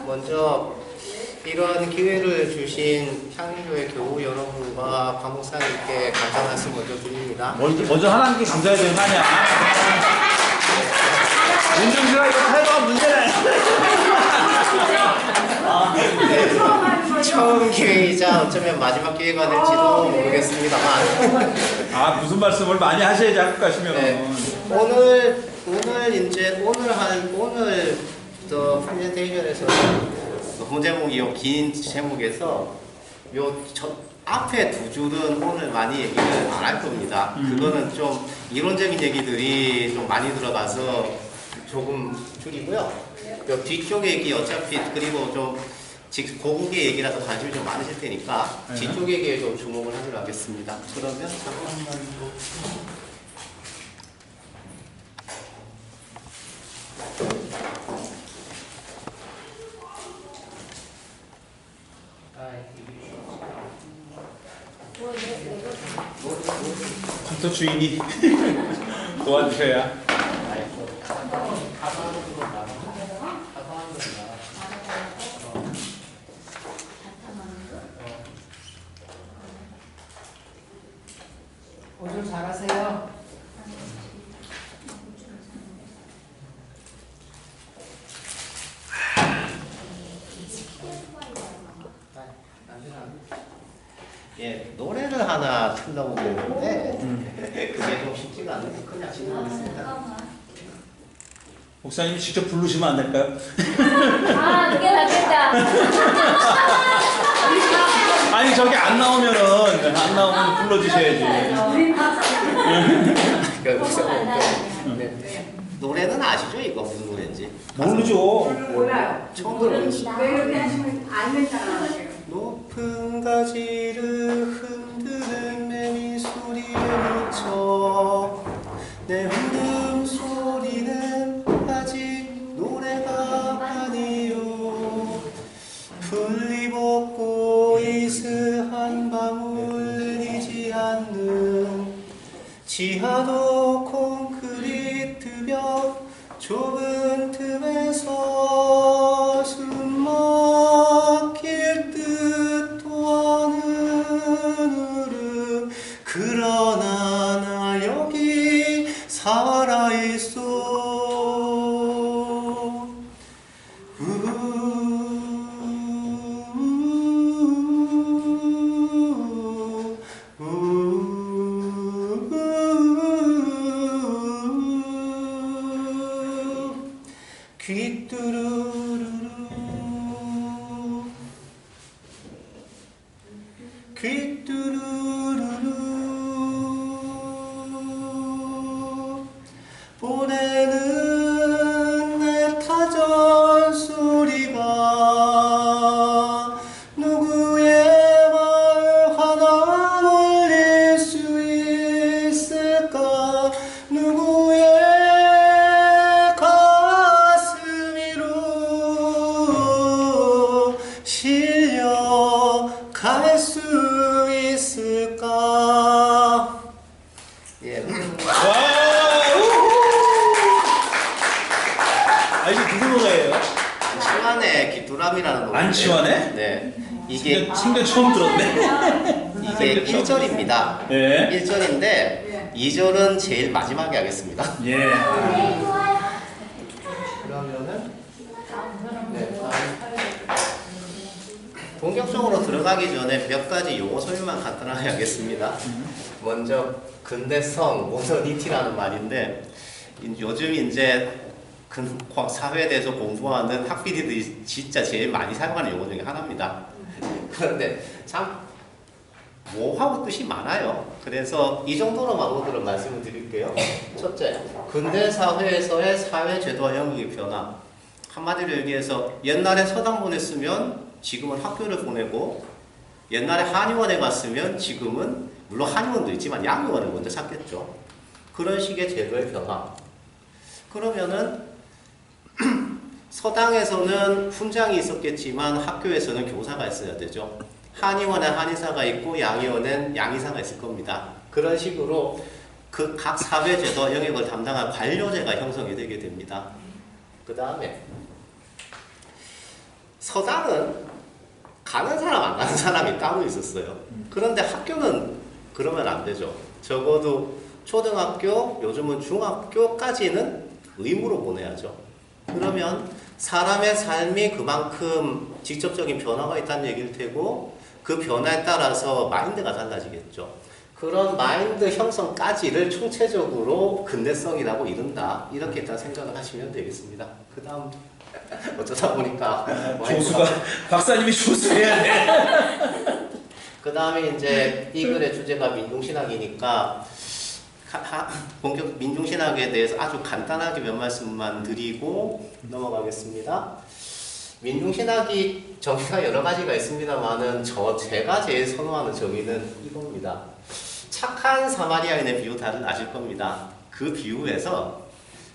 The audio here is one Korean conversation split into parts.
먼저 이런 기회를 주신 향림교회 교우 여러분과 과목사님께 감사 말씀 먼저 드립니다. 먼저 하나님께 감사해야 되는 거 아니야? 윤중수가 이거 태도가 문제네. 네, 처음 기회이자 어쩌면 마지막 기회가 될지도 모르겠습니다만. 무슨 말씀을 많이 하셔야지 학교 가시면. 네, 오늘 프레젠테이션에서 본 제목이 긴 제목에서 앞에 두 줄은 오늘 많이 얘기를 안 할 겁니다. 그거는 좀 이론적인 얘기들이 좀 많이 들어가서 조금 줄이고요. 요 뒤쪽 얘기 어차피 그리고 좀 고국의 얘기라서 관심이 좀 많으실 테니까 뒤쪽 얘기에 좀 주목을 하도록 하겠습니다. 그러면 잠깐만요. 컴퓨터 주인이 도와주셔야. 오늘 잘하세요. 예, 노래를 하나 틀려고 그랬는데 그게 좀 쉽지가 않아서 그냥 진행하겠습니다. 목사님 직접 부르시면 안 될까요? 그게 낫겠다. 아니 저기 안 나오면 불러주셔야지. 노래는 아시죠? 이거 무슨 노래인지? 모르죠. 몰라요. 처음 들어보시죠? 왜 이렇게 하시면 안 된다는 거예요. 높은 가지를 흔드는 매미 소리에 묻혀 내 흔든 소리는 아직 노래가 아니요 풀리벗고 이슬 한 방울 내리지 않는 지하도 콘크리트 벽 좁은 틈에서 숨 막힐 듯 또하는 흐름 그러나 나 여기 살아있어 귀뚜루루루 귀뚜루루루 보내는 내 타전 소리가 누구의 마음 하나 울릴 수 있을까 누구의 실려갈 수 있을까? 예. 이게 누구 노래예요? 치환의 귀뚜라미라는 노래. 안치환의? 네. 이게 생전 처음 들었네. 이게 1절입니다. 예. 1절인데 2절은 제일 마지막에 하겠습니다. 예. 그러면은 본격적으로 들어가기 전에 몇 가지 용어 소개만 간단하게 하겠습니다. 먼저 근대성, 모더니티라는 말인데 요즘 이제 사회에 대해서 공부하는 학비들이 진짜 제일 많이 사용하는 용어 중에 하나입니다. 그런데 참 뭐하고 뜻이 많아요. 그래서 이 정도로만 오늘은 말씀을 드릴게요. 첫째, 근대 사회에서의 사회 제도와 영역의 변화. 한마디로 얘기해서 옛날에 서당 보냈으면 지금은 학교를 보내고 옛날에 한의원에 갔으면 지금은 물론 한의원도 있지만 양의원을 먼저 찾겠죠. 그런 식의 제도의 변화. 그러면은 서당에서는 훈장이 있었겠지만 학교에서는 교사가 있어야 되죠. 한의원에 한의사가 있고 양의원엔 양의사가 있을 겁니다. 그런 식으로 그 각 사회제도 영역을 담당할 관료제가 형성이 되게 됩니다. 그 다음에 서당은 가는 사람 안 가는 사람이 따로 있었어요. 그런데 학교는 그러면 안 되죠. 적어도 초등학교, 요즘은 중학교까지는 의무로 보내야죠. 그러면 사람의 삶이 그만큼 직접적인 변화가 있다는 얘기일 테고 그 변화에 따라서 마인드가 달라지겠죠. 그런 마인드 형성까지를 총체적으로 근대성이라고 이른다. 이렇게 일단 생각을 하시면 되겠습니다. 그 다음 어쩌다 보니까 조수가 박사님이 조수해야 돼. 그 다음에 이제 이 글의 주제가 민중신학이니까 본격 민중신학에 대해서 아주 간단하게 몇 말씀만 드리고 넘어가겠습니다. 민중신학이 정의가 여러 가지가 있습니다만은 제가 제일 선호하는 정의는 이겁니다. 착한 사마리아인의 비유 다들 아실 겁니다. 그 비유에서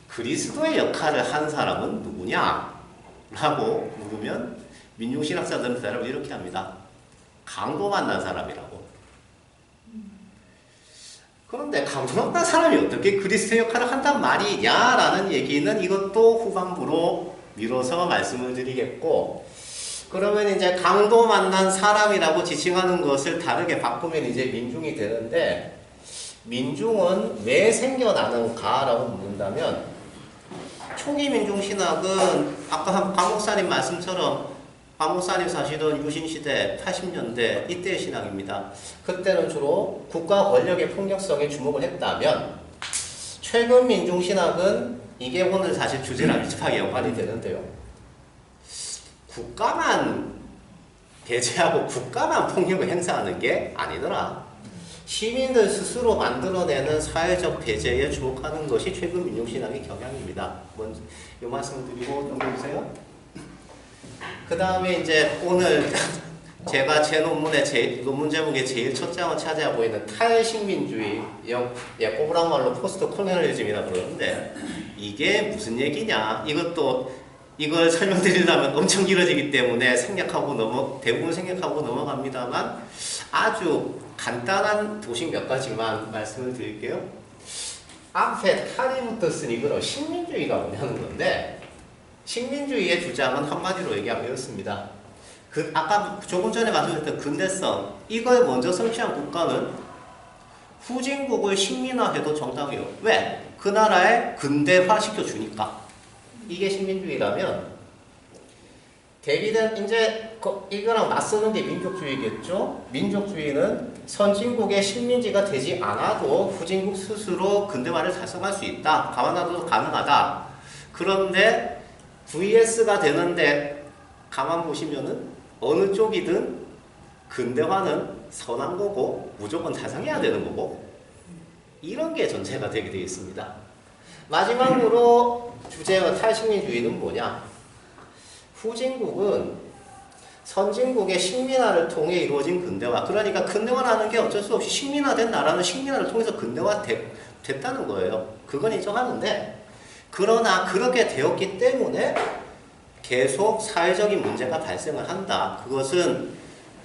그리스도의 역할을 한 사람은 누구냐? 라고 물으면 민중신학자들은 대답을 이렇게 합니다. 강도 만난 사람이라고. 그런데 강도 만난 사람이 어떻게 그리스도의 역할을 한단 말이냐라는 얘기는 이것도 후반부로 미뤄서 말씀을 드리겠고, 그러면 이제 강도 만난 사람이라고 지칭하는 것을 다르게 바꾸면 이제 민중이 되는데, 민중은 왜 생겨나는가라고 묻는다면, 초기 민중신학은 아까 박 목사님 말씀처럼 박 목사님 사실은 유신시대 80년대 이때의 신학입니다. 그때는 주로 국가 권력의 폭력성에 주목을 했다면 최근 민중신학은 이게 오늘 사실 주제랑 밀접하게 연관이 되는데요. 국가만 배제하고 국가만 폭력을 행사하는 게 아니더라. 시민들 스스로 만들어내는 사회적 배제에 주목하는 것이 최근 민중신학의 경향입니다. 먼저 이 말씀을 드리고 넘겨주세요. 그 다음에 이제 오늘 제가 제 논문의 논문 제목의 제일 첫 장을 차지하고 있는 탈식민주의, 꼬부랑 말로 포스트 콜로니얼리즘이라고 그러는데 이게 무슨 얘기냐? 이걸 설명드리려면 엄청 길어지기 때문에 대부분 생략하고 넘어갑니다만 아주 간단한 도식 몇 가지만 말씀을 드릴게요. 앞에 탈이 붙었으니 이건 식민주의가 뭐냐는 건데, 식민주의의 주장은 한마디로 얘기하면 이렇습니다. 아까 조금 전에 말씀드렸던 근대성, 이걸 먼저 성취한 국가는 후진국을 식민화해도 정당해요. 왜? 그 나라에 근대화시켜 주니까. 이게 식민주의라면 대비된 이제 이거랑 맞서는 게 민족주의겠죠. 민족주의는 선진국의 식민지가 되지 않아도 후진국 스스로 근대화를 달성할 수 있다. 가만놔도 가능하다. 그런데 VS가 되는데 가만 보시면은 어느 쪽이든 근대화는 선한 거고 무조건 달성해야 되는 거고, 이런 게 전체가 되게 되어 있습니다. 마지막으로 주제와 탈식민주의는 뭐냐? 후진국은 선진국의 식민화를 통해 이루어진 근대화, 그러니까 근대화라는 게 어쩔 수 없이 식민화된 나라는 식민화를 통해서 근대화됐다는 거예요. 그건 인정하는데, 그러나 그렇게 되었기 때문에 계속 사회적인 문제가 발생을 한다. 그것은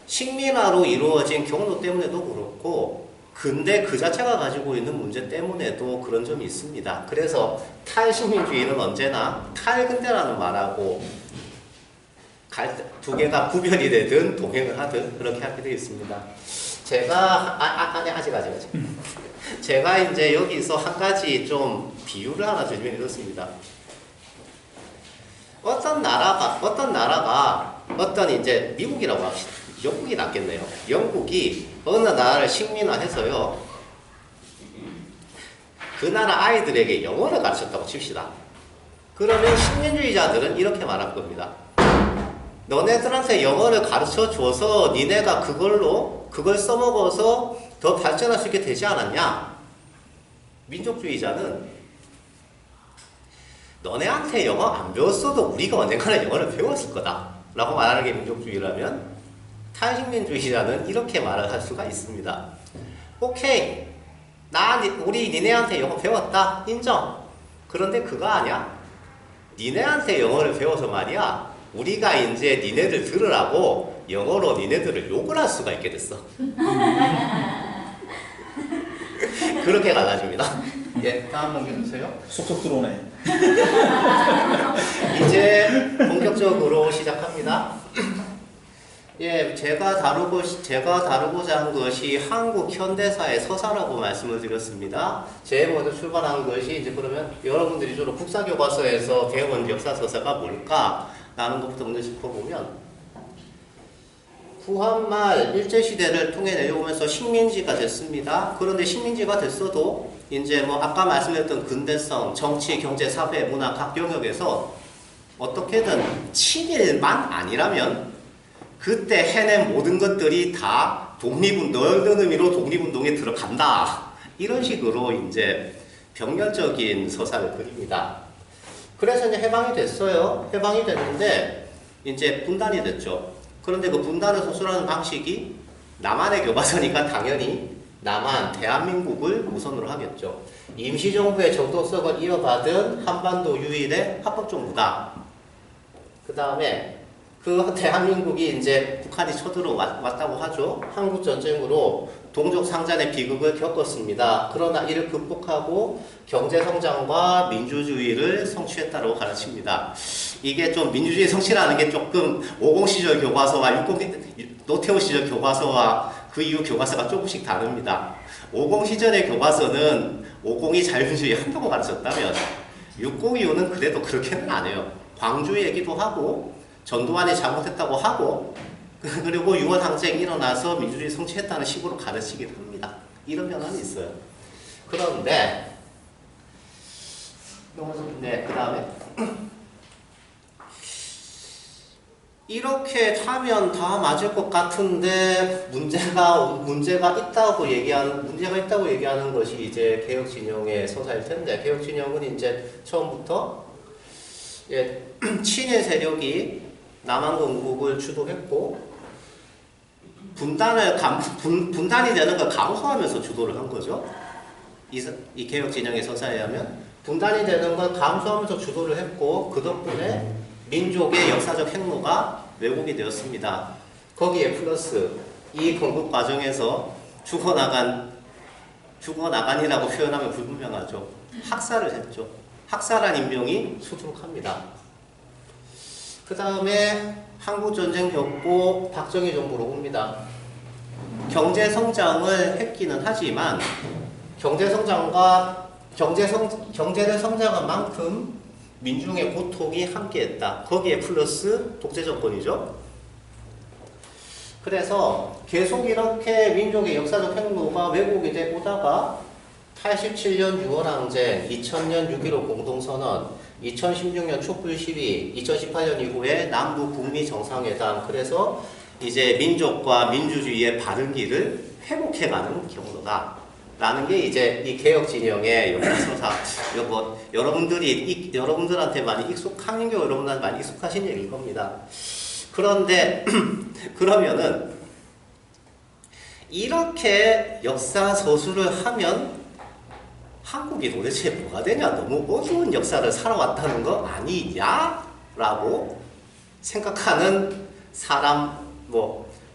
식민화로 이루어진 경로 때문에도 그렇고 근대 그 자체가 가지고 있는 문제 때문에도 그런 점이 있습니다. 그래서 탈식민주의는 언제나 탈근대라는 말하고 두 개가 구별이 되든 동행을 하든 그렇게 하게 되어 있습니다. 아직. 제가 이제 여기서 한 가지 좀 비유를 하나 드리면 이렇습니다. 어떤 나라가 이제 미국이라고 합시다. 영국이 낫겠네요. 영국이 어느 나라를 식민화해서요, 그 나라 아이들에게 영어를 가르쳤다고 칩시다. 그러면 식민주의자들은 이렇게 말할 겁니다. 너네들한테 영어를 가르쳐 줘서 니네가 그걸 써먹어서 더 발전할 수 있게 되지 않았냐? 민족주의자는 너네한테 영어 안 배웠어도 우리가 언젠가는 영어를 배웠을 거다 라고 말하는 게 민족주의라면, 탈식민주의자는 이렇게 말을 할 수가 있습니다. 오케이, 우리 니네한테 영어 배웠다, 인정. 그런데 그거 아니야? 니네한테 영어를 배워서 말이야, 우리가 이제 니네들 들으라고 영어로 니네들을 욕을 할 수가 있게 됐어. 그렇게 갈라집니다. 예, 다음 넘겨주세요. 속속 들어오네. 이제 본격적으로 시작합니다. 예, 제가 다루고자 한 것이 한국 현대사의 서사라고 말씀을 드렸습니다. 제일 먼저 출발한 것이 이제 그러면 여러분들이 주로 국사교과서에서 배운 역사 서사가 뭘까라는 것부터 먼저 짚어보면 후한말 일제시대를 통해 내려오면서 식민지가 됐습니다. 그런데 식민지가 됐어도 이제 뭐 아까 말씀드렸던 근대성, 정치, 경제, 사회, 문화 각 영역에서 어떻게든 친일만 아니라면 그때 해낸 모든 것들이 다 넓은 의미로 독립운동에 들어간다. 이런 식으로 이제 병렬적인 서사를 그립니다. 그래서 이제 해방이 됐어요. 해방이 됐는데 이제 분단이 됐죠. 그런데 그 분단을 서술하는 방식이 남한의 교과서니까 당연히 남한, 대한민국을 우선으로 하겠죠. 임시정부의 정도성을 이어받은 한반도 유일의 합법정부다. 그 다음에 그 대한민국이 이제 북한이 쳐들어왔다고 하죠. 한국전쟁으로 동족상잔의 비극을 겪었습니다. 그러나 이를 극복하고 경제성장과 민주주의를 성취했다고 가르칩니다. 이게 좀 민주주의 성취라는 게 조금 50 시절 교과서와 노태우 시절 교과서와 그 이후 교과서가 조금씩 다릅니다. 50 시절의 교과서는 50이 자유민주주의 한다고 가르쳤다면 60 이후는 그래도 그렇게는 안 해요. 광주 얘기도 하고 전두환이 잘못했다고 하고 그리고 6월 항쟁이 일어나서 민주주의 성취했다는 식으로 가르치긴 합니다. 이런 면은 있어요. 그런데 네, 그 다음에 이렇게 하면 다 맞을 것 같은데 문제가 있다고 얘기하는 것이 이제 개혁 진영의 서사일 텐데, 개혁 진영은 이제 처음부터 친일 세력이 남한 건국을 주도했고 분단이 되는 걸 감수하면서 주도를 한 거죠. 이 개혁 진영의 서사에 하면 분단이 되는 걸 감수하면서 주도를 했고 그 덕분에 민족의 역사적 행로가 왜곡이 되었습니다. 거기에 플러스 이 건국 과정에서 죽어나간이라고 표현하면 불분명하죠. 학살을 했죠. 학살한 인명이 수두룩합니다. 그 다음에 한국전쟁 겪고 박정희 정부로 옵니다. 경제성장을 했기는 하지만 경제를 성장한 만큼 민중의 고통이 함께했다. 거기에 플러스 독재정권이죠. 그래서 계속 이렇게 민족의 역사적 행로가 왜곡이 되고 오다가 87년 6월 항쟁, 2000년 6.15 공동선언, 2016년 촛불 시위, 2018년 이후에 남북 북미 정상회담, 그래서 이제 민족과 민주주의의 바른 길을 회복해가는 경로다. 라는 게 이제 이 개혁 진영의 역사서사. 이거 여러분들한테 많이 한민교 여러분들한테 많이 익숙하신 얘기일 겁니다. 그런데 그러면은 이렇게 역사 서술을 하면 한국이 도대체 뭐가 되냐? 너무 어두운 역사를 살아왔다는 거 아니냐? 라고 생각하는 사람,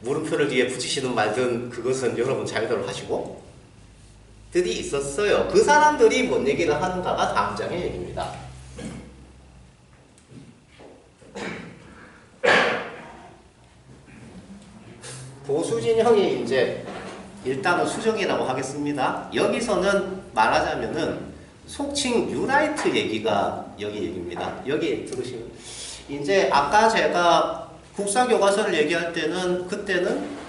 물음표를 뒤에 붙이시는 말든 그것은 여러분 자유대로 하시고 들이 있었어요. 그 사람들이 뭔 얘기를 하는가가 다음 장의 얘기입니다. 보수 진영이 이제 일단은 수정이라고 하겠습니다. 여기서는 말하자면은 속칭 뉴라이트 얘기가 여기 얘기입니다. 여기 들으시면 이제 아까 제가 국사교과서를 얘기할 때는 그때는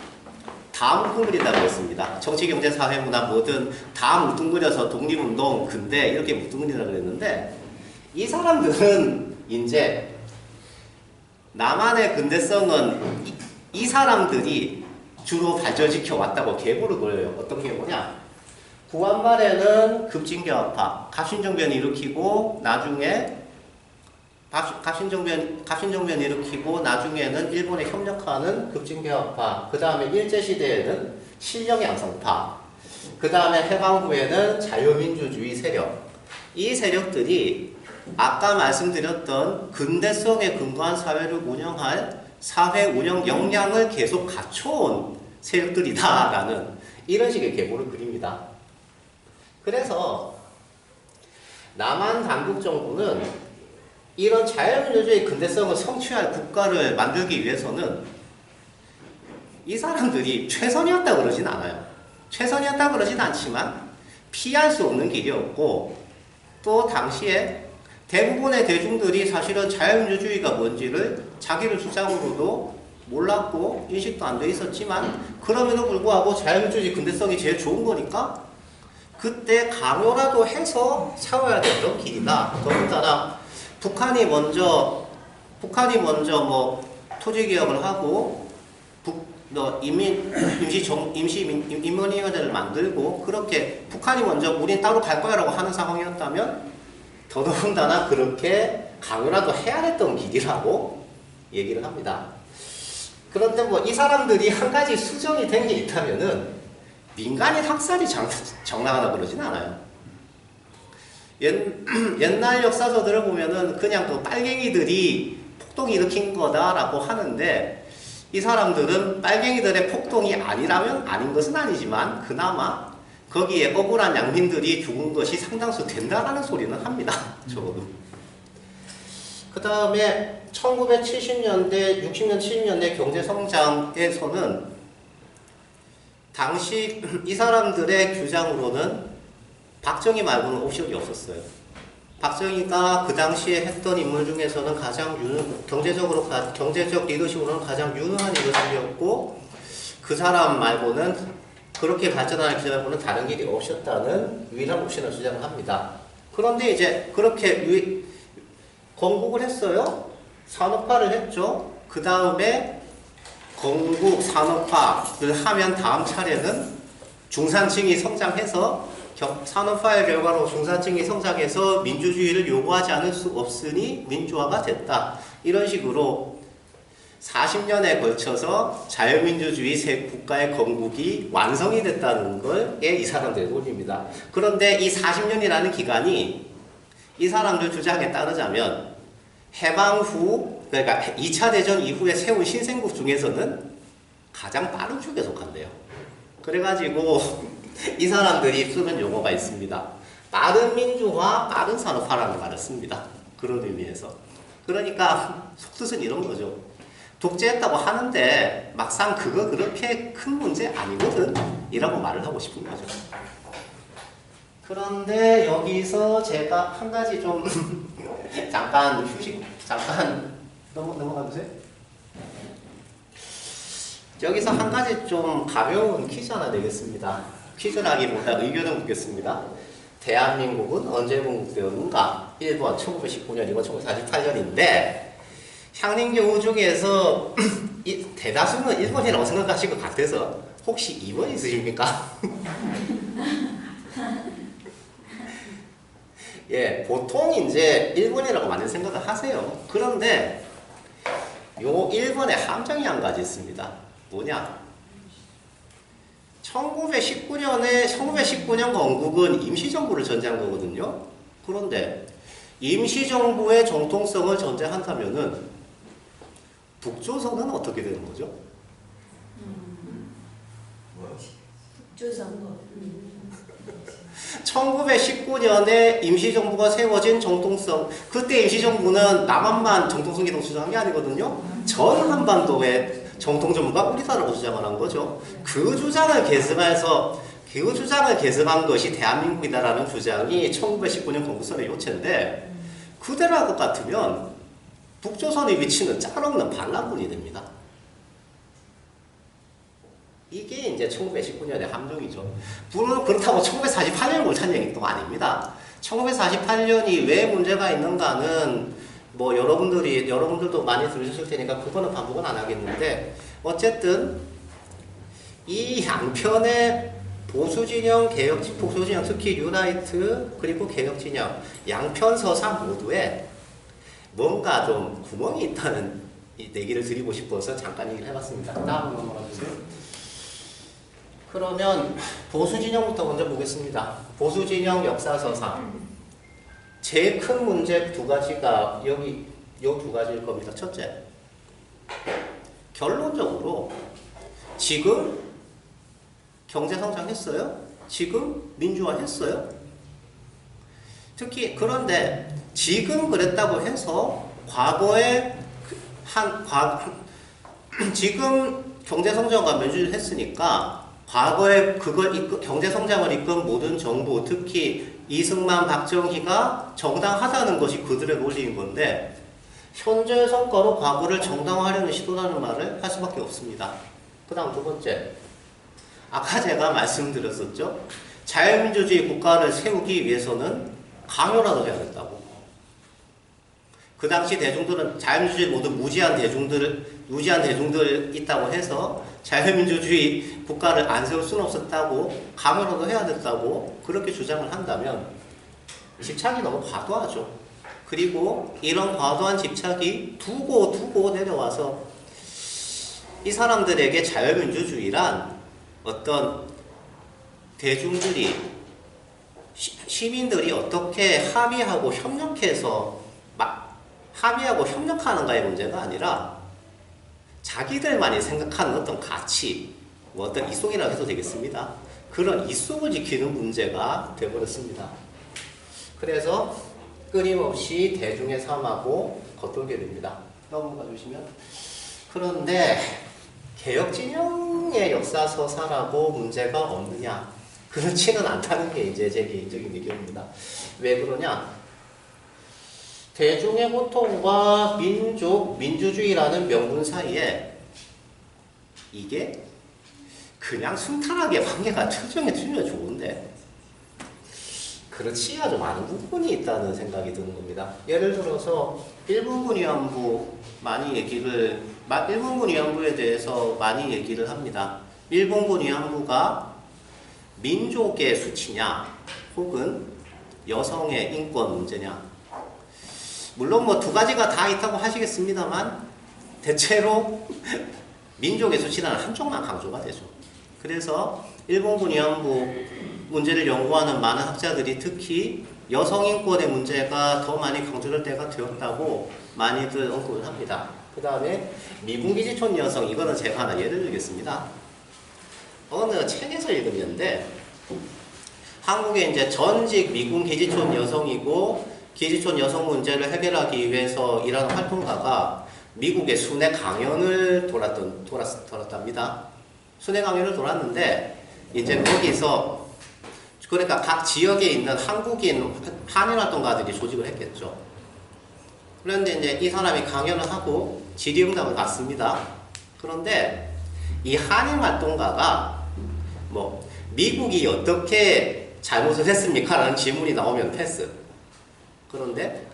다 뭉뚱그린다고 했습니다. 정치, 경제, 사회, 문화 뭐든 다 뭉뚱그려서 독립운동, 근대 이렇게 뭉뚱그리라고 했는데 이 사람들은 이제 남한의 근대성은 이 사람들이 주로 발전시켜 왔다고 계보를 걸어요. 어떤 계보냐? 구한말에는 급진교합파, 갑신정변 일으키고 나중에 갑신정변 일으키고 나중에는 일본에 협력하는 급진교합파, 그 다음에 일제시대에는 신령의 양성파, 그 다음에 해방후에는 자유민주주의 세력. 이 세력들이 아까 말씀드렸던 근대성에 근거한 사회를 운영할 사회 운영 역량을 계속 갖춰온 세력들이다라는 이런 식의 계보를 그립니다. 그래서 남한 단국정부는 이런 자유민주주의 근대성을 성취할 국가를 만들기 위해서는 이 사람들이 최선이었다 그러진 않아요. 최선이었다 그러진 않지만 피할 수 없는 길이었고, 또 당시에 대부분의 대중들이 사실은 자유민주주의가 뭔지를 자기를 주장으로도 몰랐고 인식도 안 돼 있었지만, 그럼에도 불구하고 자유민주주의 근대성이 제일 좋은 거니까 그때 강요라도 해서 세워야 되는 길이다. 더군다나 북한이 먼저 뭐 토지개혁을 하고 임시인민위원회를 만들고, 그렇게 북한이 먼저 우린 따로 갈 거야라고 하는 상황이었다면 더더군다나 그렇게 강요라도 해야 했던 길이라고 얘기를 합니다. 그런데 뭐 이 사람들이 한 가지 수정이 된 게 있다면은 민간인 학살이 정당하다 그러진 않아요. 옛날 역사서들을 보면은 그냥 또 빨갱이들이 폭동을 일으킨 거다라고 하는데, 이 사람들은 빨갱이들의 폭동이 아니라면 아닌 것은 아니지만 그나마 거기에 억울한 양민들이 죽은 것이 상당수 된다라는 소리는 합니다. 적어도. 그 다음에 1970년대, 60년, 70년대 경제성장에서는 당시 이 사람들의 주장으로는 박정희 말고는 옵션이 없었어요. 박정희가 그 당시에 했던 인물 중에서는 가장 경제적 리더십으로는 가장 유능한 리더십이었고, 그 사람 말고는, 그렇게 발전할 그 사람 말고는 다른 길이 없었다는 유일한 옵션을 주장을 합니다. 그런데 이제 그렇게 건국을 했어요. 산업화를 했죠. 그 다음에 건국 산업화를 하면 다음 차례는 중산층이 성장해서, 산업화의 결과로 중산층이 성장해서 민주주의를 요구하지 않을 수 없으니 민주화가 됐다. 이런 식으로 40년에 걸쳐서 자유민주주의 새 국가의 건국이 완성이 됐다는 걸에 이 사람들의 논리입니다. 그런데 이 40년이라는 기간이 이 사람들 주장에 따르자면 해방 후, 그러니까 2차 대전 이후에 세운 신생국 중에서는 가장 빠른 축에 속한대요. 그래가지고 이 사람들이 쓰는 용어가 있습니다. 빠른 민주화, 빠른 산업화라는 말을 씁니다. 그런 의미에서. 그러니까 속뜻은 이런 거죠. 독재했다고 하는데 막상 그거 그렇게 큰 문제 아니거든 이라고 말을 하고 싶은 거죠. 그런데 여기서 제가 한 가지 좀 잠깐 넘어가 주세요. 여기서 한 가지 좀 가벼운 퀴즈 하나 내겠습니다. 퀴즈라기보다 의견을 묻겠습니다. 대한민국은 언제 건국되었는가? 1번 1919년, 2번 1948년인데 향림교우 중에서 대다수는 1번이라고 생각하실 것 같아서 혹시 2번 있으십니까? 예, 보통 이제 1번이라고 많이 생각을 하세요. 그런데 요 1번에 함정이 한 가지 있습니다. 뭐냐? 1919년 건국은 임시정부를 전제한 거거든요. 그런데 임시정부의 정통성을 전제한다면은 북조선은 어떻게 되는 거죠? 북조선. 1919년에 임시정부가 세워진 정통성, 그때 임시정부는 남한만 정통성이라고 주장한 게 아니거든요. 전 한반도의 정통정부가 우리나라라고 주장을 한 거죠. 그 주장을 계승한 것이 대한민국이다라는 주장이 1919년 건국선의 요체인데, 그대로 할 것 같으면 북조선의 위치는 짤없는 반란군이 됩니다. 이게 이제 1919년의 함정이죠. 물론 그렇다고 1948년을 못 찾는 얘기도 아닙니다. 1948년이 왜 문제가 있는가는 뭐 여러분들도 많이 들으셨을 테니까 그거는 반복은 안 하겠는데, 어쨌든 이 양편의 보수진영, 보수진영, 특히 뉴라이트 그리고 개혁진영 양편 서사 모두에 뭔가 좀 구멍이 있다는 얘기를 드리고 싶어서 잠깐 얘기를 해봤습니다. 다음 넘어가 주세요. 그러면 보수진영부터 먼저 보겠습니다. 보수진영 역사서사. 제일 큰 문제 두 가지가 여기 요 두 가지일 겁니다. 첫째, 결론적으로 지금 경제성장했어요? 지금 민주화했어요? 특히 그런데 지금 그랬다고 해서 과거에 지금 경제성장과 민주주의를 했으니까 과거에 경제성장을 이끈 모든 정부, 특히 이승만, 박정희가 정당하다는 것이 그들의 논리인 건데 현재 성과로 과거를 정당화하려는 시도라는 말을 할 수밖에 없습니다. 그 다음 두 번째, 아까 제가 말씀드렸었죠. 자유민주주의 국가를 세우기 위해서는 강요라도 해야 된다고. 그 당시 대중들은 자유민주주의 모두 무지한 대중들 있다고 해서 자유민주주의 국가를 안 세울 수는 없었다고, 강요라도 해야 됐다고 그렇게 주장을 한다면 집착이 너무 과도하죠. 그리고 이런 과도한 집착이 두고 내려와서 이 사람들에게 자유민주주의란 어떤 대중들이 시민들이 어떻게 합의하고 협력하는가의 문제가 아니라 자기들만이 생각하는 어떤 가치, 뭐 어떤 이속이라고 해도 되겠습니다. 그런 이속을 지키는 문제가 되어버렸습니다. 그래서 끊임없이 대중의 삶하고 겉돌게 됩니다. 넘어가 주시면. 그런데 개혁 진영의 역사 서사라고 문제가 없느냐? 그렇지는 않다는 게 이제 제 개인적인 의견입니다. 왜 그러냐? 대중의 고통과 민주주의라는 명분 사이에 이게 그냥 순탄하게 관계가 틀면 좋은데 그렇지 아주 많은 부분이 있다는 생각이 드는 겁니다. 예를 들어서 일본군 위안부에 대해서 많이 얘기를 합니다. 일본군 위안부가 민족의 수치냐 혹은 여성의 인권 문제냐. 물론 뭐 두 가지가 다 있다고 하시겠습니다만 대체로 민족의 수치라는 한쪽만 강조가 되죠. 그래서 일본군 위안부 문제를 연구하는 많은 학자들이 특히 여성 인권의 문제가 더 많이 강조될 때가 되었다고 많이들 언급을 합니다. 그 다음에 미군 기지촌 여성, 이거는 제가 하나 예를 들겠습니다. 어느 책에서 읽었는데 한국의 이제 전직 미군 기지촌 여성이고 기지촌 여성 문제를 해결하기 위해서 일하는 활동가가 미국의 순회 강연을 돌았답니다. 순회 강연을 돌았는데 이제 거기서 그러니까 각 지역에 있는 한국인 한인 활동가들이 조직을 했겠죠. 그런데 이제 이 사람이 강연을 하고 질의응답을 받습니다. 그런데 이 한인 활동가가 뭐 미국이 어떻게 잘못을 했습니까? 라는 질문이 나오면 패스. 그런데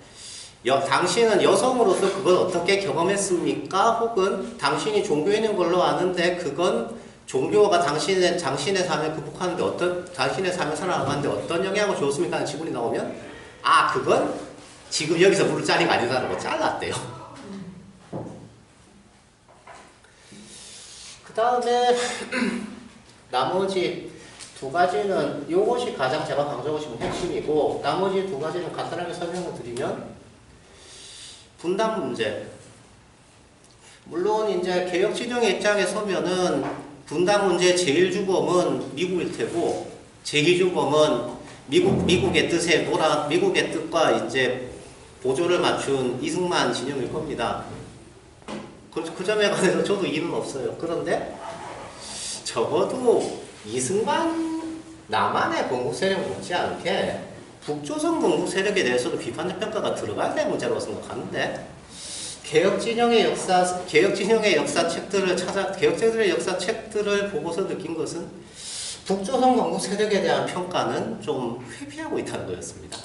당신은 여성으로서 그걸 어떻게 경험했습니까? 혹은 당신이 종교인인 걸로 아는데 그건 종교가 당신의 삶을 극복하는데 당신의 삶을 살아가는데 어떤 영향을 줬습니까? 하는 질문이 나오면 그건 지금 여기서 물을 짜린 거 아니다라고 잘랐대요. 그 다음에 나머지 두 가지는 이것이 가장 제가 강조하고 싶은 핵심이고 나머지 두 가지는 간단하게 설명을 드리면 분단 문제. 물론 이제 개혁 진영의 입장에 서면은 분단 문제의 제일 주범은 미국일 테고 제2주범은 미국의 뜻과 이제 보조를 맞춘 이승만 진영일 겁니다. 그 점에 관해서 저도 이의는 없어요. 그런데 적어도 이승만 남한의 건국 세력 못지않게 북조선 건국 세력에 대해서도 비판적 평가가 들어가야 될 문제라고 생각하는데 개혁진영의 역사 책들을 보고서 느낀 것은 북조선 건국 세력에 대한 평가는 좀 회피하고 있다는 거였습니다.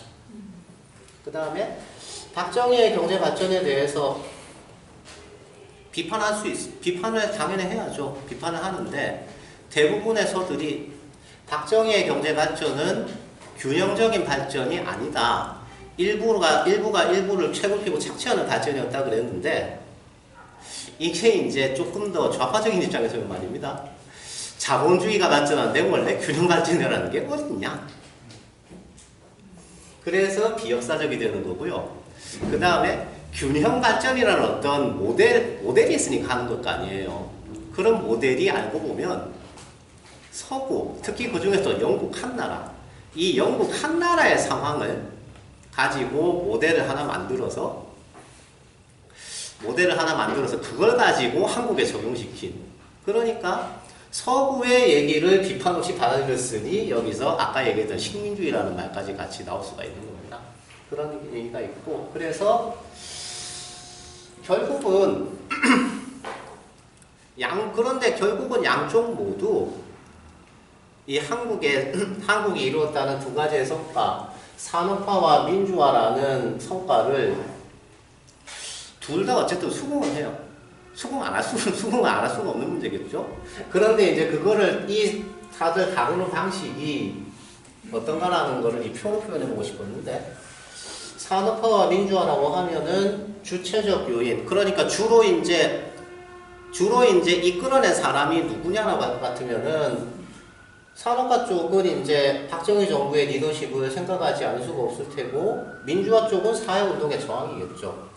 그 다음에 박정희의 경제 발전에 대해서 비판을 당연히 해야죠. 비판을 하는데 대부분의 서들이 박정희의 경제 발전은 균형적인 발전이 아니다. 일부가 일부를 최고피고 착취하는 발전이었다 그랬는데 이게 이제 조금 더 좌파적인 입장에서 말입니다. 자본주의가 발전하는데 원래 균형 발전이라는 게 어딨냐? 그래서 비역사적이 되는 거고요. 그 다음에 균형 발전이라는 어떤 모델이 있으니까 하는 것 아니에요. 그런 모델이 알고 보면 서구, 특히 그 중에서 영국 한나라, 이 영국 한나라의 상황을 가지고 모델을 하나 만들어서 그걸 가지고 한국에 적용시킨 그러니까 서구의 얘기를 비판 없이 받아들였으니 여기서 아까 얘기했던 식민주의라는 말까지 같이 나올 수가 있는 겁니다. 그런 얘기가 있고 그래서 결국은 그런데 결국은 양쪽 모두 이 한국이 이루었다는 두 가지의 성과, 산업화와 민주화라는 성과를 둘 다 어쨌든 수긍을 해요. 수긍 안 할 수가 없는 문제겠죠. 그런데 이제 그거를 다들 다루는 방식이 어떤가라는 거를 이 표로 표현해보고 싶었는데, 산업화와 민주화라고 하면은 주체적 요인, 그러니까 주로 이제 이끌어낸 사람이 누구냐라고 같으면은 산업화 쪽은 이제 박정희 정부의 리더십을 생각하지 않을 수가 없을 테고, 민주화 쪽은 사회운동의 저항이겠죠.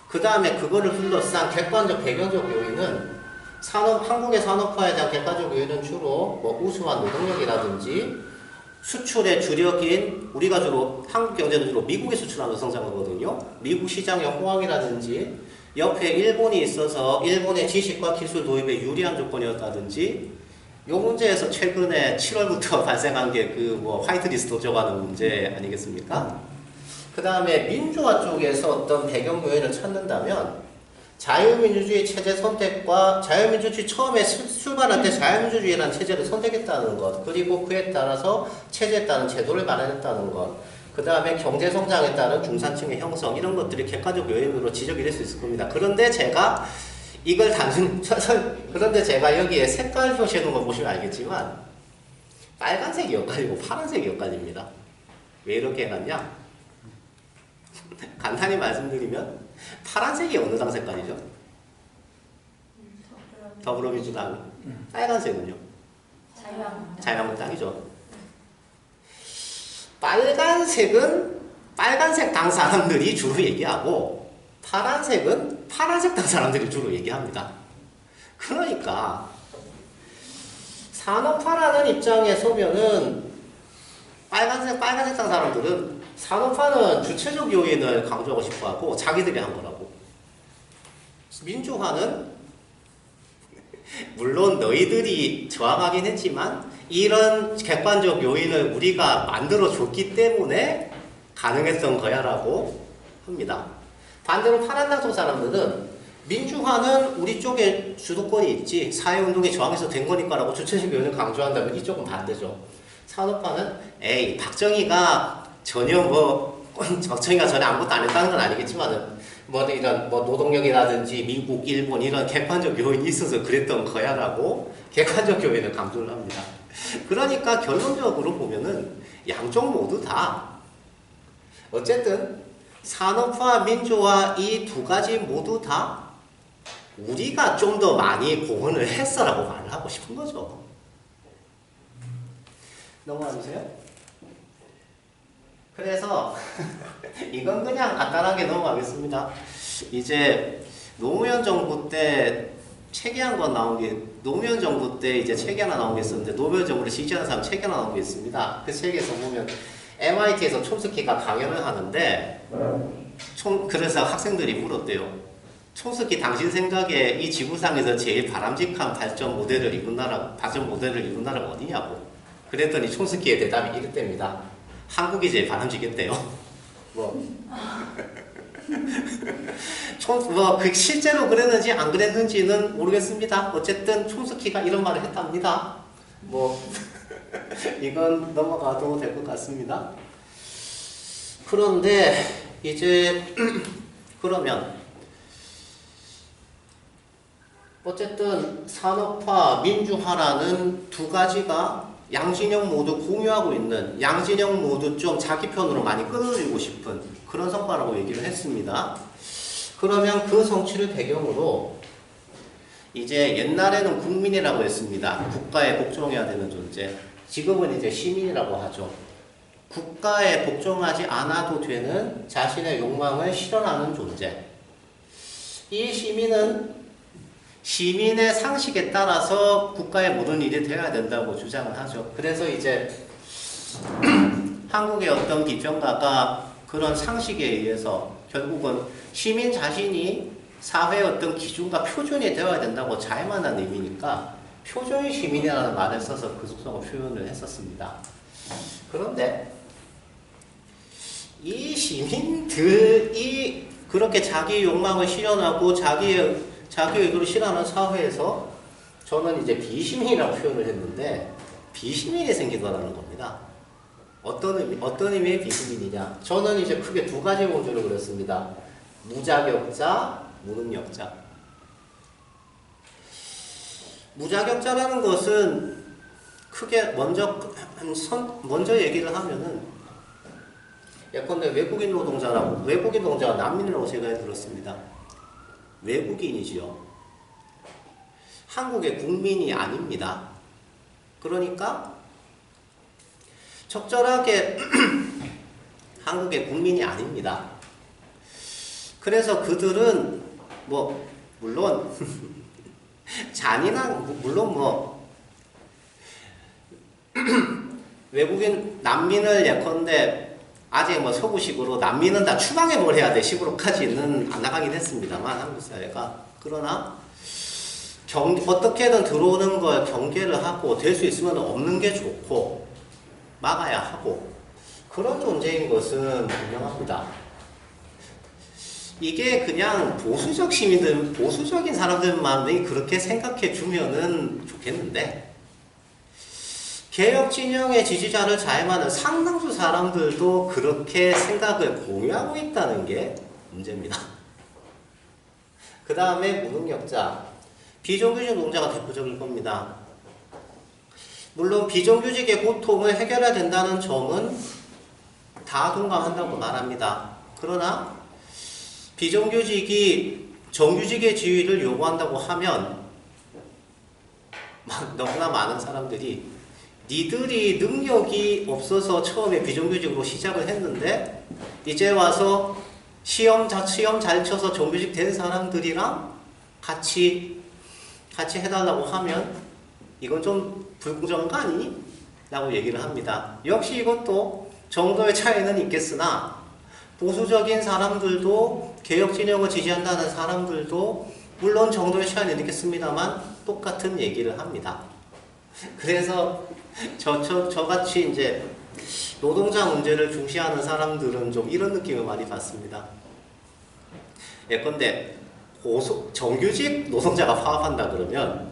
그 다음에 그거를 둘러싼 객관적 배경적 요인은 한국의 산업화에 대한 객관적 요인은 주로 뭐 우수한 노동력이라든지 수출의 주력인 우리가 주로 한국 경제는 주로 미국에 수출하면서 성장하거든요. 미국 시장의 호황이라든지 옆에 일본이 있어서 일본의 지식과 기술 도입에 유리한 조건이었다든지 이 문제에서 최근에 7월부터 발생한 게 그 뭐 화이트리스트 도저하는 문제 아니겠습니까? 그 다음에 민주화 쪽에서 어떤 배경 요인을 찾는다면 자유민주주의 체제 선택과 자유민주주의 처음에 출발할 때 자유민주주의라는 체제를 선택했다는 것, 그리고 그에 따라서 체제에 따른 제도를 마련했다는 것, 그 다음에 경제성장에 따른 중산층의 형성, 이런 것들이 객관적 요인으로 지적이 될 수 있을 겁니다. 그런데 제가 이걸 그런데 제가 여기에 색깔 표시해 놓은 거 보시면 알겠지만 빨간색이 엇갈리고 파란색이 엇갈립니다. 왜 이렇게 해놨냐? 간단히 말씀드리면 파란색이 어느 당 색깔이죠? 더불어민주당. 빨간색은요? 자유한국당이죠. 빨간색은 빨간색 당 사람들이 주로 얘기하고 파란색은 파란색 당 사람들이 주로 얘기합니다. 그러니까 산업화라는 입장에 서면은 빨간색 당 사람들은 산업화는 주체적 요인을 강조하고 싶어하고 자기들이 한 거라고. 민주화는 물론 너희들이 저항하긴 했지만 이런 객관적 요인을 우리가 만들어줬기 때문에 가능했던 거야라고 합니다. 반대로 파란당 쪽 사람들은 민주화는 우리 쪽에 주도권이 있지 사회운동에 저항해서 된 거니까라고 주체적 요인을 강조한다면 이쪽은 반대죠. 산업화는 박정희가 전혀 아무것도 안 했다는 건 아니겠지만은 이런 노동력이라든지 미국, 일본 이런 객관적 요인이 있어서 그랬던 거야라고 객관적 요인을 강조를 합니다. 그러니까 결론적으로 보면은 양쪽 모두 다 어쨌든 산업화, 민주화 이 두 가지 모두 다 우리가 좀 더 많이 공헌을 했어라고 말을 하고 싶은 거죠. 넘어가 주세요. 그래서 이건 그냥 간단하게 넘어가겠습니다. 이제 노무현 정부 때 책이 한 권 나온 게 노무현 정부 때 이제 책이 하나 나온 게 있었는데 노무현 정부를 지지하는 사람 책이 하나 나온 게 있습니다. 그 책에서 보면 MIT에서 촘스키가 강연을 하는데 그래서 학생들이 물었대요. 촘스키 당신 생각에 이 지구상에서 제일 바람직한 발전 모델을 이룬 나라가 어디냐고. 그랬더니 촘스키의 대답이 이랬답니다. 한국이 제일 바람직했대요. 실제로 그랬는지 안 그랬는지는 모르겠습니다. 어쨌든 촘스키가 이런 말을 했답니다. 이건 넘어가도 될 것 같습니다. 그런데 이제 그러면 어쨌든 산업화, 민주화라는 두 가지가 양진영 모두 공유하고 있는, 양진영 모두 좀 자기 편으로 많이 끌어들이고 싶은 그런 성과라고 얘기를 했습니다. 그러면 그 성취를 배경으로 이제 옛날에는 국민이라고 했습니다. 국가에 복종해야 되는 존재. 지금은 이제 시민이라고 하죠. 국가에 복종하지 않아도 되는 자신의 욕망을 실현하는 존재. 이 시민은 시민의 상식에 따라서 국가의 모든 일이 되어야 된다고 주장을 하죠. 그래서 이제 한국의 어떤 비평가가 그런 상식에 의해서 결국은 시민 자신이 사회의 어떤 기준과 표준이 되어야 된다고 자의만한 의미니까 표준 시민이라는 말을 써서 그 속성을 표현을 했었습니다. 그런데 이 시민들이 그렇게 자기 욕망을 실현하고 자기의 의도를 실현하는 사회에서 저는 이제 비시민이라고 표현을 했는데 비시민이 생긴다는 겁니다. 어떤 의미의 비시민이냐? 저는 이제 크게 두 가지 문제를 그렸습니다. 무자격자, 무능력자. 무자격자라는 것은 크게 먼저 얘기를 하면은 예컨대 외국인 노동자가 난민이라고 제가 들었습니다. 외국인이지요. 한국의 국민이 아닙니다. 그러니까 적절하게 한국의 국민이 아닙니다. 그래서 그들은 물론 외국인 난민을 예컨대 아직 서구식으로 난민은 다 추방해 뭘 해야 돼 식으로까지는 안 나가긴 했습니다만 한국 사회가. 그러나 어떻게든 들어오는 걸 경계를 하고 될 수 있으면 없는 게 좋고 막아야 하고 그런 존재인 것은 분명합니다. 이게 그냥 보수적인 사람들만 그렇게 생각해 주면은 좋겠는데 개혁 진영의 지지자를 자임하는 상당수 사람들도 그렇게 생각을 공유하고 있다는 게 문제입니다. 그 다음에 무능력자, 비정규직 노동자가 대표적일 겁니다. 물론 비정규직의 고통을 해결해야 된다는 점은 다 동감한다고 말합니다. 그러나 비정규직이 정규직의 지위를 요구한다고 하면 너무나 많은 사람들이 니들이 능력이 없어서 처음에 비정규직으로 시작을 했는데 이제 와서 시험 잘 쳐서 정규직 된 사람들이랑 같이 해달라고 하면 이건 좀 불공정한 거 아니니? 라고 얘기를 합니다. 역시 이것도 정도의 차이는 있겠으나 보수적인 사람들도 개혁 진영을 지지한다는 사람들도 물론 정도의 차이는 있겠습니다만 똑같은 얘기를 합니다. 그래서 저같이 이제 노동자 문제를 중시하는 사람들은 좀 이런 느낌을 많이 받습니다. 예컨대 정규직 노동자가 파업한다 그러면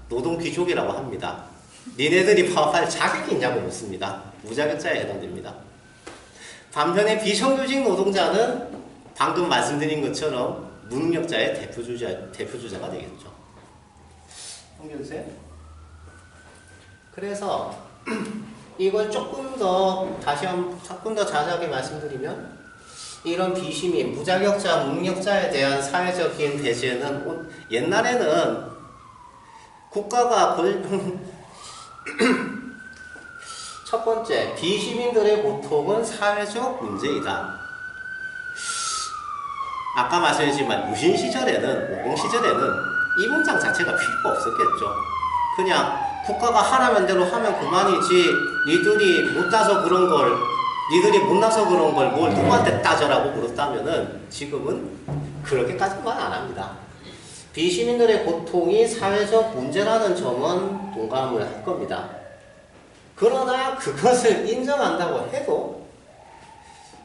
노동귀족이라고 합니다. 니네들이 파업할 자격이 있냐고 묻습니다. 무자격자에 해당됩니다. 반면에 비정규직 노동자는 방금 말씀드린 것처럼 무능력자의 대표주자가 되겠죠. 홍준세? 그래서 이걸 조금 더 자세하게 말씀드리면 이런 비시민, 무자격자, 무능력자에 대한 사회적인 대제는 옛날에는 국가가 첫 번째, 비시민들의 고통은 사회적 문제이다. 아까 말씀드렸지만 유신 시절에는, 오공 시절에는 이 문장 자체가 필요가 없었겠죠. 그냥 국가가 하라는 대로 하면 그만이지 니들이 못나서 그런 걸 뭘 누구한테 따져라고 그렇다면은 지금은 그렇게까지만 안 합니다. 비시민들의 고통이 사회적 문제라는 점은 동감을 할 겁니다. 그러나 그것을 인정한다고 해도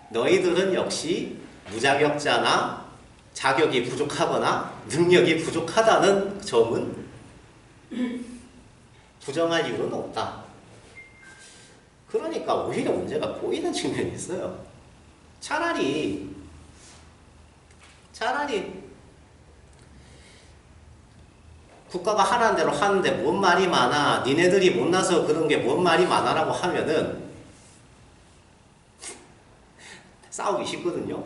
너희들은 역시 무자격자나 자격이 부족하거나 능력이 부족하다는 점은 부정할 이유는 없다. 그러니까 오히려 문제가 보이는 측면이 있어요. 차라리 국가가 하라는 대로 하는데 뭔 말이 많아, 니네들이 못나서 그런 게 뭔 말이 많아라고 하면은 싸우기 쉽거든요.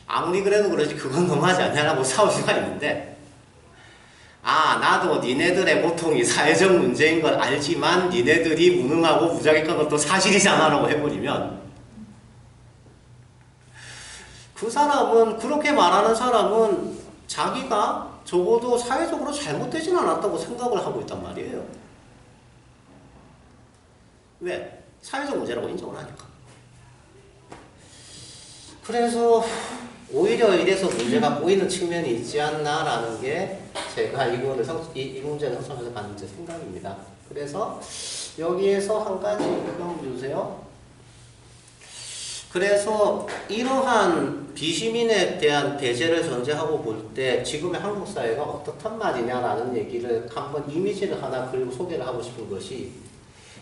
아무리 그래도 그러지 그건 너무하지 않냐라고 싸울 수가 있는데 나도 니네들의 고통이 사회적 문제인 걸 알지만 니네들이 무능하고 무자격한 것도 사실이잖아 라고 해버리면 그렇게 말하는 사람은 자기가 적어도 사회적으로 잘못되진 않았다고 생각을 하고 있단 말이에요. 왜? 사회적 문제라고 인정을 하니까. 그래서 오히려 이래서 문제가 꼬이는 측면이 있지 않나라는 게 제가 이거를 이 문제를 성취하면서 받는 제 생각입니다. 그래서 여기에서 한 가지 읽어주세요. 그래서 이러한 비시민에 대한 배제를 전제하고 볼 때 지금의 한국 사회가 어떻단 말이냐라는 얘기를 한번 이미지를 하나 그리고 소개를 하고 싶은 것이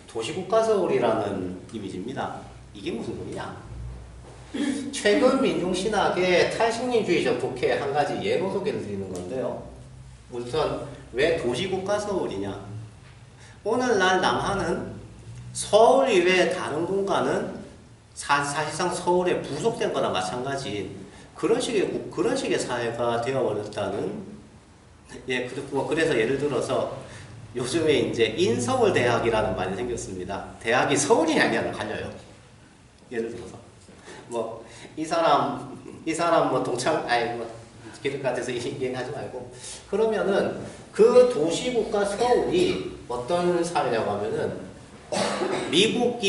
도시국가 서울이라는 이미지입니다. 이게 무슨 소리냐? 최근 민중신학의 탈식민주의적 독해의 한 가지 예로 소개를 드리는 건데요. 우선 왜 도시국가 서울이냐? 오늘날 남한은 서울 이외의 다른 공간은 사실상 서울에 부속된 거나 마찬가지인 그런 식의 사회가 되어버렸다는, 예, 그래서 예를 들어서 요즘에 이제 인서울대학이라는 말이 생겼습니다. 대학이 서울이 아니라 갈려요. 예를 들어서 뭐 이 사람 뭐 동창 뭐 기득 같아서 얘기하지 말고, 그러면은 그 도시국가 서울이 어떤 사회냐고 하면은 미국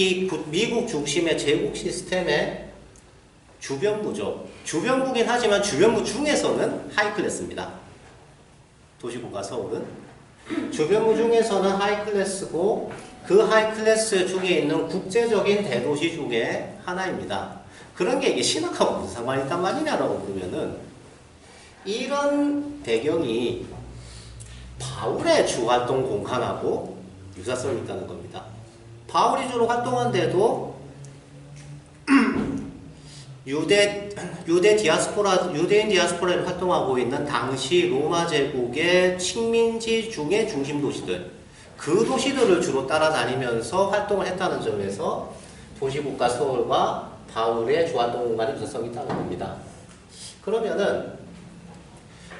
중심의 제국 시스템의 주변부죠. 주변부긴 하지만 주변부 중에서는 하이클래스입니다. 도시국가 서울은 주변부 중에서는 하이클래스고 그 하이클래스 중에 있는 국제적인 대도시 중에 하나입니다. 그런 게 이게 신학하고 무슨 상관이 있단 말이냐라고 그러면은 이런 배경이 바울의 주활동 공간하고 유사성이 있다는 겁니다. 바울이 주로 활동한데도 유대인 디아스포라를 활동하고 있는 당시 로마 제국의 식민지 중의 중심 도시들, 그 도시들을 주로 따라다니면서 활동을 했다는 점에서 도시국가 서울과 바울의 주활동 공간의 유사성이 있다는 겁니다. 그러면은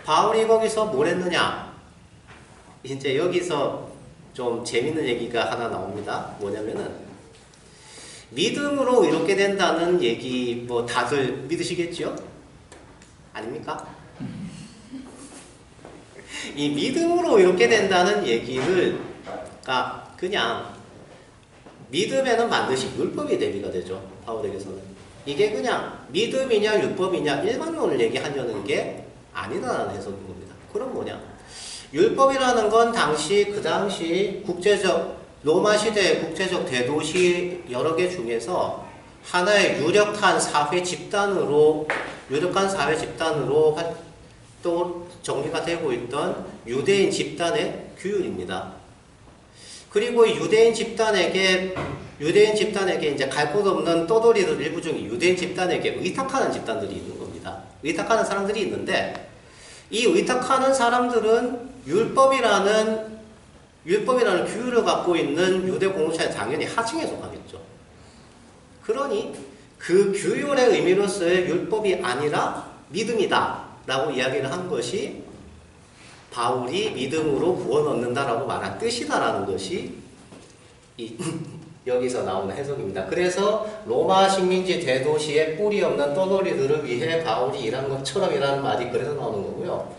바울이 거기서 뭘 했느냐? 이제 여기서 좀 재밌는 얘기가 하나 나옵니다. 뭐냐면은 믿음으로 이렇게 된다는 얘기 뭐 다들 믿으시겠죠? 아닙니까? 이 믿음으로 이렇게 된다는 얘기를 그냥 믿음에는 반드시 율법이 대비가 되죠. 바울에게서는. 이게 그냥 믿음이냐 율법이냐 일반론을 얘기하려는 게 아니다라는 해석인 겁니다. 그럼 뭐냐? 율법이라는 건 그 당시 로마 시대의 국제적 대도시 여러 개 중에서 하나의 유력한 사회 집단으로 또 정리가 되고 있던 유대인 집단의 규율입니다. 그리고 유대인 집단에게 이제 갈 곳 없는 떠돌이들 일부 중에 유대인 집단에게 의탁하는 집단들이 있는 겁니다. 의탁하는 사람들이 있는데 이 의탁하는 사람들은 율법이라는 규율을 갖고 있는 유대 공동체에 당연히 하층에 속하겠죠. 그러니 그 규율의 의미로서의 율법이 아니라 믿음이다 라고 이야기를 한 것이 바울이 믿음으로 구원 얻는다라고 말한 뜻이다라는 것이 여기서 나오는 해석입니다. 그래서 로마 식민지 대도시의 뿌리 없는 떠돌이들을 위해 바울이 일한 것처럼이라는 말이 그래서 나오는 거고요.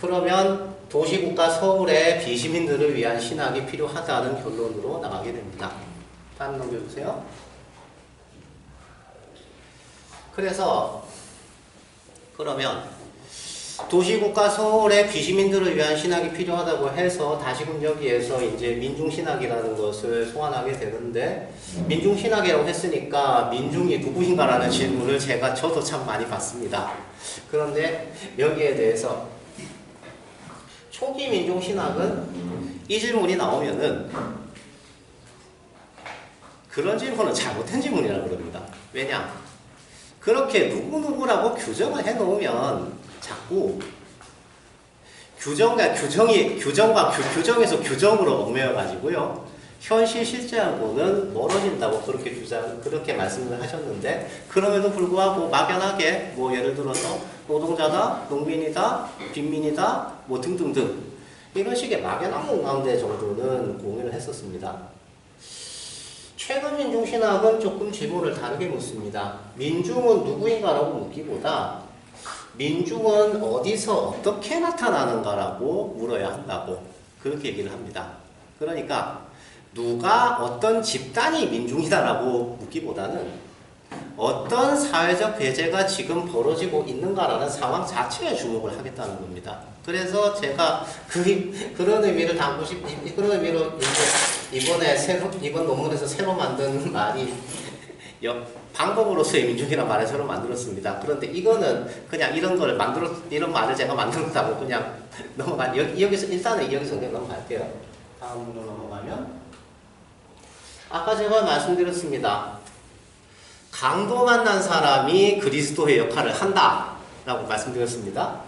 그러면 도시국가 서울의 비시민들을 위한 신학이 필요하다는 결론으로 나가게 됩니다. 다음 넘겨주세요. 그러면 도시국가 서울의 비시민들을 위한 신학이 필요하다고 해서 다시금 여기에서 이제 민중신학이라는 것을 소환하게 되는데, 민중신학이라고 했으니까 민중이 누구인가라는 질문을 저도 참 많이 받습니다. 그런데 여기에 대해서 초기 민중신학은 이 질문이 나오면은 그런 질문은 잘못된 질문이라고 그럽니다. 왜냐? 그렇게 누구누구라고 규정을 해놓으면 자꾸 규정에서 규정으로 얽매여가지고요. 현실 실제하고는 멀어진다고 그렇게 말씀을 하셨는데, 그럼에도 불구하고 막연하게 뭐 예를 들어서 노동자다, 농민이다, 빈민이다, 뭐 등등등 이런 식의 막연한 공감대 정도는 공유를 했었습니다. 최근 민중신학은 조금 질문을 다르게 묻습니다. 민중은 누구인가라고 묻기보다 민중은 어디서 어떻게 나타나는가라고 물어야 한다고 그렇게 얘기를 합니다. 그러니까 누가 어떤 집단이 민중이다라고 묻기보다는 어떤 사회적 배제가 지금 벌어지고 있는가라는 상황 자체에 주목을 하겠다는 겁니다. 그래서 제가 그런 의미를 그런 의미로 이번 논문에서 새로 만든 말이 방법으로서의 민중이라는 말을 새로 만들었습니다. 그런데 이거는 그냥 이런 말을 제가 만들었다고 그냥 여기서 일단은 여기서 그냥 넘어갈게요. 다음으로 넘어가면 아까 제가 말씀드렸습니다. 강도 만난 사람이 그리스도의 역할을 한다라고 말씀드렸습니다.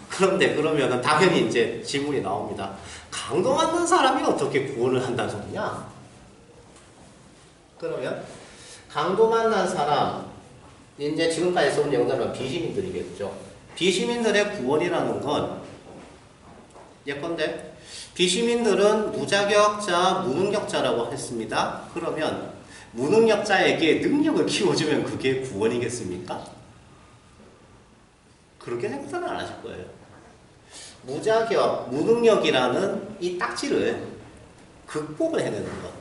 그런데 그러면은 당연히 이제 질문이 나옵니다. 강도 만난 사람이 어떻게 구원을 한다는 소리냐? 그러면 강도 만난 사람, 이제 지금까지 써온 영단은 비시민들이겠죠. 비시민들의 구원이라는 건 예컨대 비시민들은 무자격자, 무능력자라고 했습니다. 그러면 무능력자에게 능력을 키워주면 그게 구원이겠습니까? 그렇게 생각은 안 하실 거예요. 무자격, 무능력이라는 이 딱지를 극복을 해내는 것.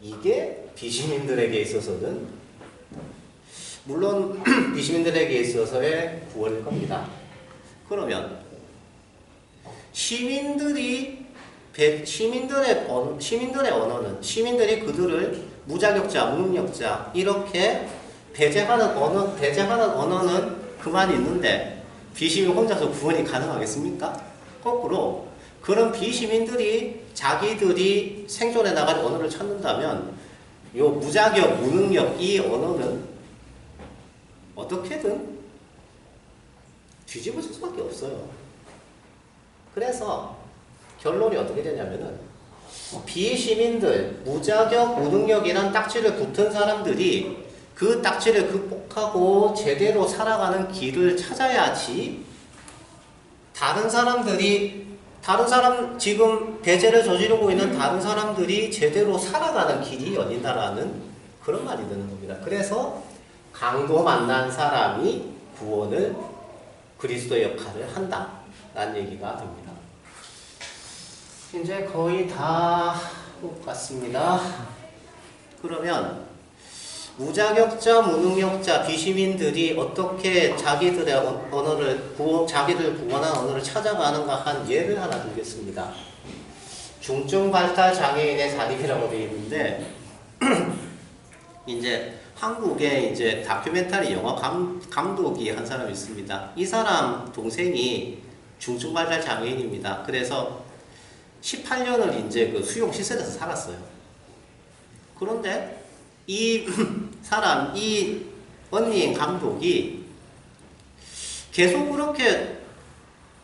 이게 비시민들에게 있어서는 물론 비시민들에게 있어서의 구원일 겁니다. 그러면 시민들의 언어는 시민들이 그들을 무자격자, 무능력자 이렇게 배제하는 언어는 그만 있는데 비시민 혼자서 구원이 가능하겠습니까? 거꾸로 그런 비시민들이 자기들이 생존해 나갈 언어를 찾는다면 요 무자격, 무능력 이 언어는 어떻게든 뒤집어질 수밖에 없어요. 그래서 결론이 어떻게 되냐면은 비시민들, 무자격, 무능력이란 딱지를 붙은 사람들이 그 딱지를 극복하고 제대로 살아가는 길을 찾아야지 지금 배제를 저지르고 있는 다른 사람들이 제대로 살아가는 길이 열린다라는 그런 말이 되는 겁니다. 그래서 강도 만난 사람이 구원을 그리스도의 역할을 한다라는 얘기가 됩니다. 이제 거의 다 것 같습니다. 그러면 무자격자, 무능력자, 비시민들이 어떻게 자기들 구원한 언어를 찾아가는가 한 예를 하나 들겠습니다. 중증 발달 장애인의 자립이라고 되어 있는데 이제 한국에 이제 다큐멘터리 영화 감독이 한 사람이 있습니다. 이 사람 동생이 중증 발달 장애인입니다. 그래서 18년을 이제 그 수용 시설에서 살았어요. 그런데 이 언니인 감독이 계속 그렇게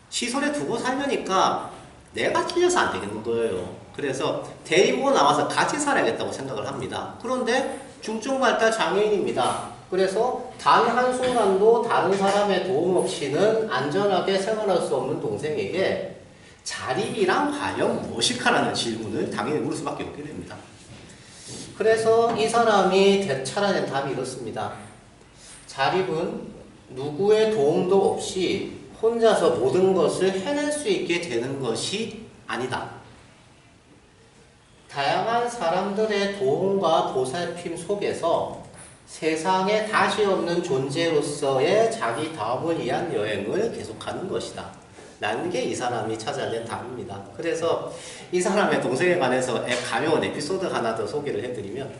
시설에 두고 살려니까 내가 틀려서 안 되겠는 거예요. 그래서 데리고 나와서 같이 살아야겠다고 생각을 합니다. 그런데 중증 발달 장애인입니다. 그래서 단 한순간도 다른 사람의 도움 없이는 안전하게 생활할 수 없는 동생에게 자립이란 과연 무엇일까라는 질문을 당연히 물을 수밖에 없게 됩니다. 그래서 이 사람이 찾아낸 답이 이렇습니다. 자립은 누구의 도움도 없이 혼자서 모든 것을 해낼 수 있게 되는 것이 아니다. 다양한 사람들의 도움과 보살핌 속에서 세상에 다시 없는 존재로서의 자기 다움을 위한 여행을 계속하는 것이다. 라는 게 이 사람이 찾아낸 답입니다. 그래서 이 사람의 동생에 관해서 가벼운 에피소드 하나 더 소개를 해드리면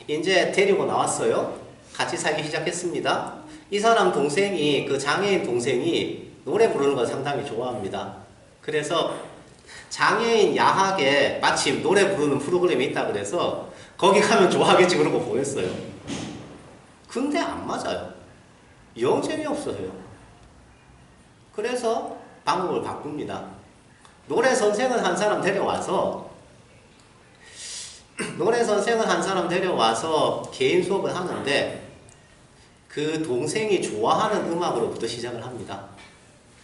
이제 데리고 나왔어요. 같이 살기 시작했습니다. 이 사람 동생이 그 장애인 동생이 노래 부르는 걸 상당히 좋아합니다. 그래서 장애인 야학에 마침 노래 부르는 프로그램이 있다 그래서 거기 가면 좋아하겠지 그러고 보냈어요. 근데 안 맞아요. 영 재미없어요. 그래서 방법을 바꿉니다. 노래 선생을 한 사람 데려와서 개인 수업을 하는데 그 동생이 좋아하는 음악으로부터 시작을 합니다.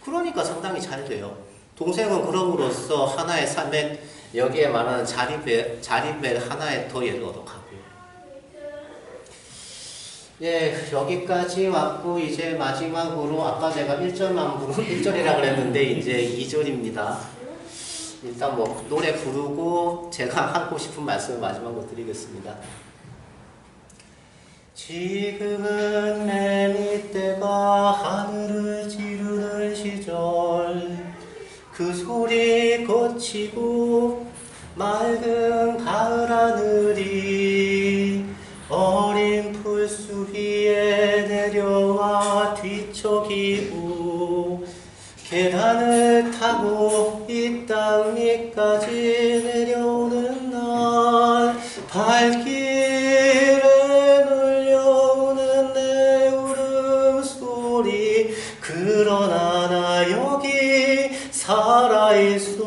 그러니까 상당히 잘 돼요. 동생은 그럼으로써 하나의 삶에 여기에 말하는 자립의 하나의 더 예를 얻어가고요. 예, 여기까지 왔고 이제 마지막으로 아까 제가 1절이라 그랬는데 이제 2절입니다. 일단 뭐 노래 부르고 제가 하고 싶은 말씀을 마지막으로 드리겠습니다. 지금은 매미떼가 하늘을 찌르는 시절 그 소리 거치고 맑은 가을 하늘이 어린 풀숲 위에 내려와 뒤척이고 계단을 타고 이 땅 밑까지 내려오는 날 발길에 눌려오는 내 울음소리 그러나 나 여기 살아있어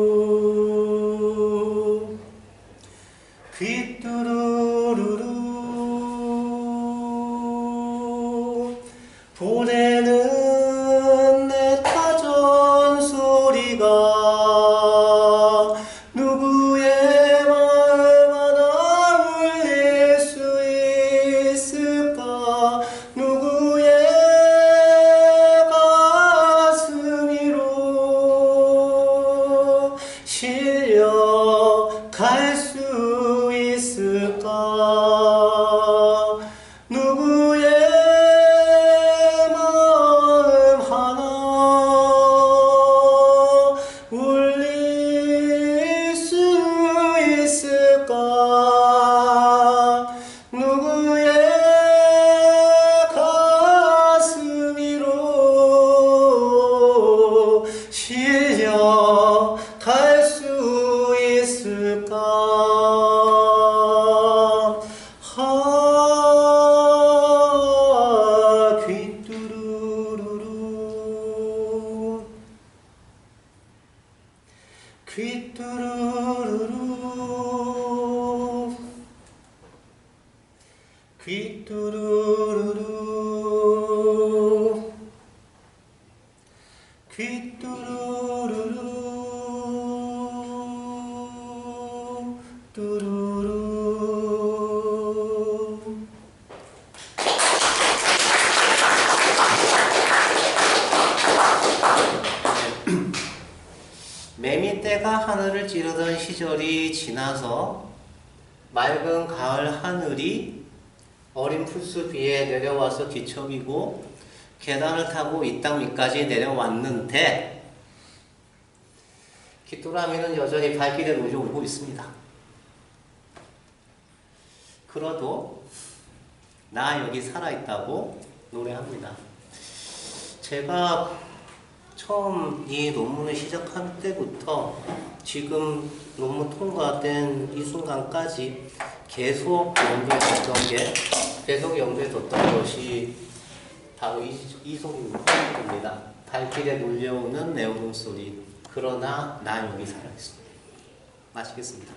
귀뚜루루루 귀뚜루루루 보내는 내 타전 소리가 누구의 마음 하나 울릴 수 있을까 누구의 가슴 위로 실려 갈 수 있을까 누구의 마음 하나 울릴 수 있을까 누구의 가슴 위로 실려 갈 수 있을까 귀뚜루루루 귀뚜루루루 귀뚜루루루 귀뚜루루루 뚜루루 매미떼가 하늘을 찌르던 시절이 지나서 맑은 가을 하늘이 어린 풀숲 위에 내려와서 뒤척이고 계단을 타고 이 땅 밑까지 내려왔는데 귀뚜라미는 여전히 발길에 놓여오고 있습니다. 그래도 나 여기 살아있다고 노래합니다. 제가 처음 이 논문을 시작할 때부터 지금 논문 통과된 이 순간까지 계속 염두에 뒀던 것이 바로 이 소리입니다. 발길에 눌려오는 내 울음소리 그러나 나 여기 살아있어. 마치겠습니다.